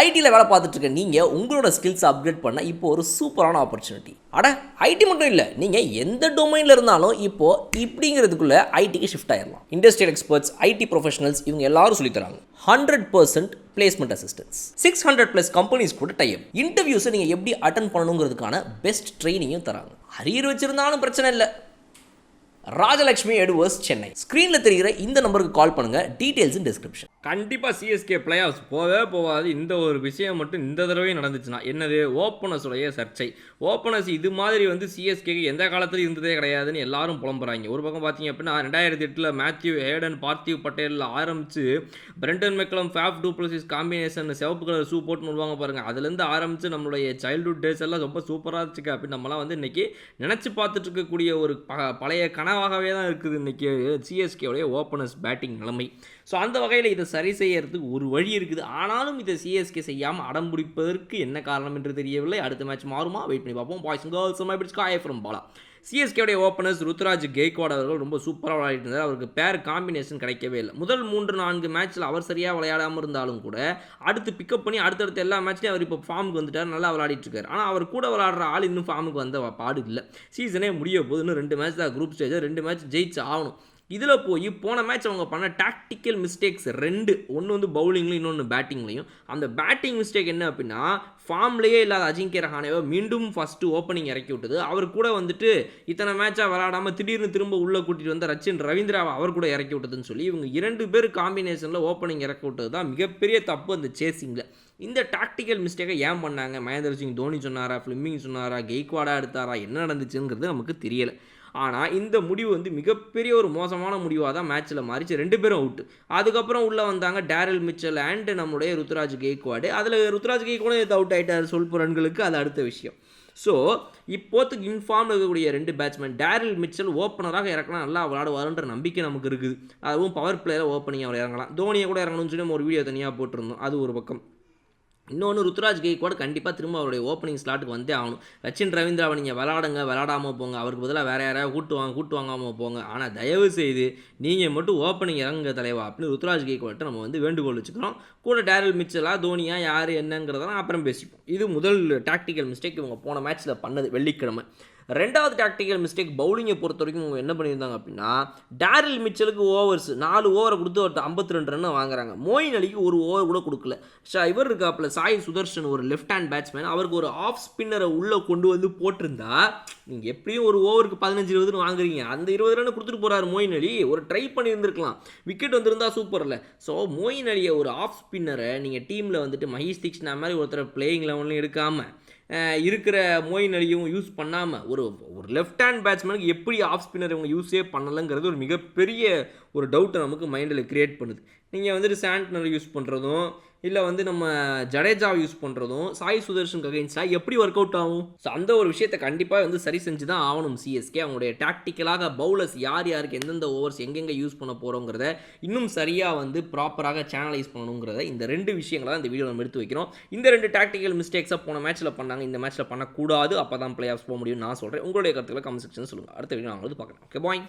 ஐடியில் வேலை பார்த்துட்டு இருக்க நீங்கள் உங்களோட ஸ்கில்ஸை அப்கிரேட் பண்ண இப்போ ஒரு சூப்பரான ஆப்பர்ச்சுனிட்டி. ஐடி மட்டும் இல்லை, நீங்கள் எந்த டொமைனில் இருந்தாலும் இப்போது இப்படிங்கிறதுக்குள்ளே ஐடிக்கு ஷிஃப்ட் ஆயிடலாம். இண்டஸ்ட்ரியல் எக்ஸ்பர்ட்ஸ், ஐடி ப்ரொஃபஷனல்ஸ் இவங்க எல்லாரும் சொல்லித்தராங்க. 100% பிளேஸ்மெண்ட் அசிஸ்டன்ஸ், 600+ கம்பெனிஸ் கூட டைப். இன்டர்வியூஸை நீங்கள் எப்படி அட்டன் பண்ணணுங்கிறதுக்கான பெஸ்ட் ட்ரைனிங்கும் தராங்க. அரியர் வச்சிருந்தாலும் பிரச்சனை இல்லை. ராஜலட்சுமி எட்வர்ட்ஸ், சென்னை. ஸ்க்ரீனில் தெரிகிற இந்த நம்பருக்கு கால் பண்ணுங்கள். டீட்டெயில்ஸ் இன் டிஸ்கிரிப்ஷன். கண்டிப்பாக சிஎஸ்கே பிளே ஆஃப்ஸ் போகாது. இந்த ஒரு விஷயம் மட்டும் இந்த தடவையும் நடந்துச்சுன்னா என்னது, ஓப்பனர்ஸுடைய சர்ச்சை. ஓப்பனர்ஸ் இது மாதிரி வந்து சிஎஸ்கேக்கு எந்த காலத்துலையும் இருந்ததே கிடையாதுன்னு எல்லாரும் புலம்புறாங்க. ஒரு பக்கம் பார்த்தீங்க அப்படின்னா 2008 மேத்யூ ஹேடன், பார்த்திவ் பட்டேலில் ஆரம்பித்து Brendan McCullum, Faf to Plessis combination, சிவப்பு கலர் ஷூ போட்டுன்னு வருவாங்க பாருங்கள். அதுலேருந்து ஆரம்பித்து நம்மளுடைய சைல்டுஹுட் டேஸ் எல்லாம் ரொம்ப சூப்பராக இருந்துச்சு அப்படின்னு நம்மளாம் வந்து இன்றைக்கி நினச்சி பார்த்துட்டு இருக்கக்கூடிய ஒரு பழைய கனவாகவே தான் இருக்குது இன்றைக்கி சிஎஸ்கேவுடைய ஓப்பனர்ஸ் பேட்டிங் நிலைமை. ஸோ அந்த வகையில் இதை சரி செய்யறதுக்கு ஒரு வழி இருக்குது. ஆனாலும் இதை சிஎஸ்கே செய்யாமல் அடம் பிடிப்பதற்கு என்ன காரணம் என்று தெரியவில்லை. அடுத்த மேட்ச் மாறுமா, வெயிட் பண்ணி பார்ப்போம். Boys and girls, my bits காய் ஃப்ரம் பாலா. சிஎஸ்கேவுடைய ஓப்பனர்ஸ் ருத்ராஜ் கெய்க்வாட் அவர்கள் ரொம்ப சூப்பராக விளையாடிட்டு இருந்தார். அவருக்கு பேர் காம்பினேஷன் கிடைக்கவே இல்லை. முதல் 3-4 மேட்ச்சில் அவர் சரியாக விளையாடாமல் இருந்தாலும் கூட அடுத்து பிக்கப் பண்ணி அடுத்தடுத்த எல்லா மேட்ச்லையும் அவர் இப்போ ஃபார்முக்கு வந்துட்டார், நல்லா விளையாடிட்டு இருக்காரு. ஆனால் அவர் கூட விளையாடுற ஆள் இன்னும் ஃபார்முக்கு வந்த பாடு இல்லை. சீசனே முடிய போது இன்னும் 2 மேட்ச் தான் குரூப் ஸ்டேஜ், 2 மேட்ச் ஜெயிச்சு ஆகணும். இதில் போய் போன மேட்ச் அவங்க பண்ண டாக்டிக்கல் மிஸ்டேக்ஸ் 2, ஒன்று வந்து பவுலிங்லையும் இன்னொன்று பேட்டிங்லையும். அந்த பேட்டிங் மிஸ்டேக் என்ன அப்படின்னா, ஃபார்ம்லேயே இல்லாத அஜிங்கே ரஹானேவை மீண்டும் ஃபஸ்ட்டு ஓப்பனிங் இறக்கி விட்டது. அவர் கூட வந்துட்டு இத்தனை மேட்சாக விளையாடாமல் திடீர்னு திரும்ப உள்ளே கூட்டிகிட்டு வந்து ரச்சின் ரவீந்திராவை அவர் கூட இறக்கி விட்டதுன்னு சொல்லி இவங்க 2 பேர் காம்பினேஷனில் ஓப்பனிங் இறக்கி விட்டது தான் மிகப்பெரிய தப்பு அந்த சேசிங்கில். இந்த டாக்டிக்கல் மிஸ்டேக்கை ஏன் பண்ணாங்க? மகேந்திர சிங் தோனி சொன்னாரா, ஃபிலிமிங் சொன்னாரா, கெய்க்வாடா எடுத்தாரா, என்ன நடந்துச்சுங்கிறது நமக்கு தெரியலை. ஆனால் இந்த முடிவு வந்து மிகப்பெரிய ஒரு மோசமான முடிவாக தான் மேட்ச்சில் மாறிச்சு. 2 பேரும் அவுட்டு. அதுக்கப்புறம் உள்ளே வந்தாங்க டேரில் மிச்சல் அண்ட் நம்முடைய ருத்ராஜ் கெய்க்வாடு. அதில் ருத்ராஜ் கெய்க்வாடு அவுட் ஆகிட்டார் சொல்பு ரன்களுக்கு, அது அடுத்த விஷயம். ஸோ இப்போத்துக்கு இன்ஃபார்ம் இருக்கக்கூடிய 2 பேட்ஸ்மேன், டேரில் மிச்சல் ஓப்பனராக இறக்கலாம், நல்லா விளையாடுவாருன்ற நம்பிக்கை நமக்கு இருக்குது. அதுவும் பவர் பிளேயராக ஓப்பனிங் அவர் இறங்கலாம். தோனியை கூட இறங்கணும்னு சொல்லி நம்ம ஒரு வீடியோ தனியாக போட்டிருந்தோம், அது ஒரு பக்கம். இன்னொன்று, ருத்ராஜ் கெய்க்வாட் கண்டிப்பாக திரும்ப அவருடைய ஓப்பனிங் ஸ்லாட்டுக்கு வந்தே ஆகணும். ரச்சின் ரவீந்திராவை நீங்கள் விளாடாமல் போங்க, அவருக்கு பதிலாக வேறு யாராவது கூட்டு வாங்காமல் போங்க. ஆனால் தயவு செய்து நீங்கள் மட்டும் ஓப்பனிங் இறங்குங்க தலைவா அப்படின்னு ருத்ராஜ் கெய்க்வாட்டை நம்ம வந்து வேண்டுகோள் வச்சுக்கிறோம். கூட டேரில் மிச்சலா, தோனியா, யார் என்னங்கிறதெல்லாம் அப்புறம் பேசிப்போம். இது முதல் டாக்டிக்கல் மிஸ்டேக் இவங்க போன மேட்ச்சில் பண்ணது வெள்ளிக்கிழமை. 2வது டாக்டிக்கல் மிஸ்டேக் பவுலிங்கை பொறுத்த வரைக்கும் இவங்க என்ன பண்ணியிருந்தாங்க அப்படின்னா, டேரில் மிச்சலுக்கு ஓவர்ஸ் 4 ஓவரை கொடுத்து ஒரு 52 ரன் வாங்குறாங்க. மோயின் அலிக்கு ஒரு ஓவர் கூட கொடுக்கல. இவர் இருக்காப்புல சாய் சுதர்ஷன், ஒரு லெஃப்ட் ஹேண்ட் பேட்ஸ்மேன், அவருக்கு ஒரு ஆஃப் ஸ்பின்னரை உள்ளே கொண்டு வந்து போட்டிருந்தா நீங்கள் எப்படியும் ஒரு ஓவருக்கு 15-20 வாங்குறீங்க. அந்த 20 ரன் கொடுத்துட்டு போகிறார் மோயின் அலி. ஒரு ட்ரை பண்ணியிருந்துருக்கலாம், விக்கெட் வந்திருந்தா சூப்பர் இல்லை. ஸோ மோயின் அலியை ஒரு ஆஃப் ஸ்பின்னரை நீங்கள் டீமில் வந்துட்டு மஹேஷ் தீக்ஷனா மாதிரி ஒருத்தர் பிளேயிங் லெவன்லையும் எடுக்காமல், இருக்கிற மோயின் அலியும் யூஸ் பண்ணாமல், ஒரு லெஃப்ட் ஹேண்ட் பேட்ஸ்மேனுக்கு எப்படி ஆஃப் ஸ்பின்னர் இவங்க யூஸே பண்ணலைங்கிறது ஒரு மிகப்பெரிய ஒரு டவுட்டை நமக்கு மைண்டில் க்ரியேட் பண்ணுது. நீங்கள் வந்துட்டு சாண்ட்னர் யூஸ் பண்ணுறதும் இல்லை வந்து நம்ம ஜடேஜாவை யூஸ் பண்ணுறதும் சாய் சுதர்ஷனுக்கு அகைன்ஸ்டாக எப்படி ஒர்க் அவுட் ஆகும்? ஸோ அந்த ஒரு விஷயத்தை கண்டிப்பாக வந்து சரி செஞ்சு தான் ஆகணும் சிஎஸ்கே. அவங்களுடைய டாக்டிக்கலாக பவுலர்ஸ் யாருக்கு எந்தெந்த ஓவர்ஸ் எங்கெங்கே யூஸ் பண்ண போகிறோங்கிறத இன்னும் சரியாக வந்து ப்ராப்பராக சேனலைஸ் பண்ணணுங்கிறத இந்த 2 விஷயங்களை தான் இந்த வீடியோ நம்ம எடுத்து வைக்கிறோம். இந்த 2 டாக்டிக்கல் மிஸ்டேக்ஸாக போன மேட்ச்சில் பண்ணாங்க, இந்த மேட்ச்சில் பண்ணக்கூடாது. அப்போ தான் பிளே ஆஃப்ஸ் போக முடியும்னு நான் சொல்கிறேன். உங்களுடைய கருத்துக்களை கமெண்ட் செக்ஷன் சொல்லுங்கள். அடுத்த வீடியோ நாங்கள் வந்து பார்க்கலாம். Okay bye.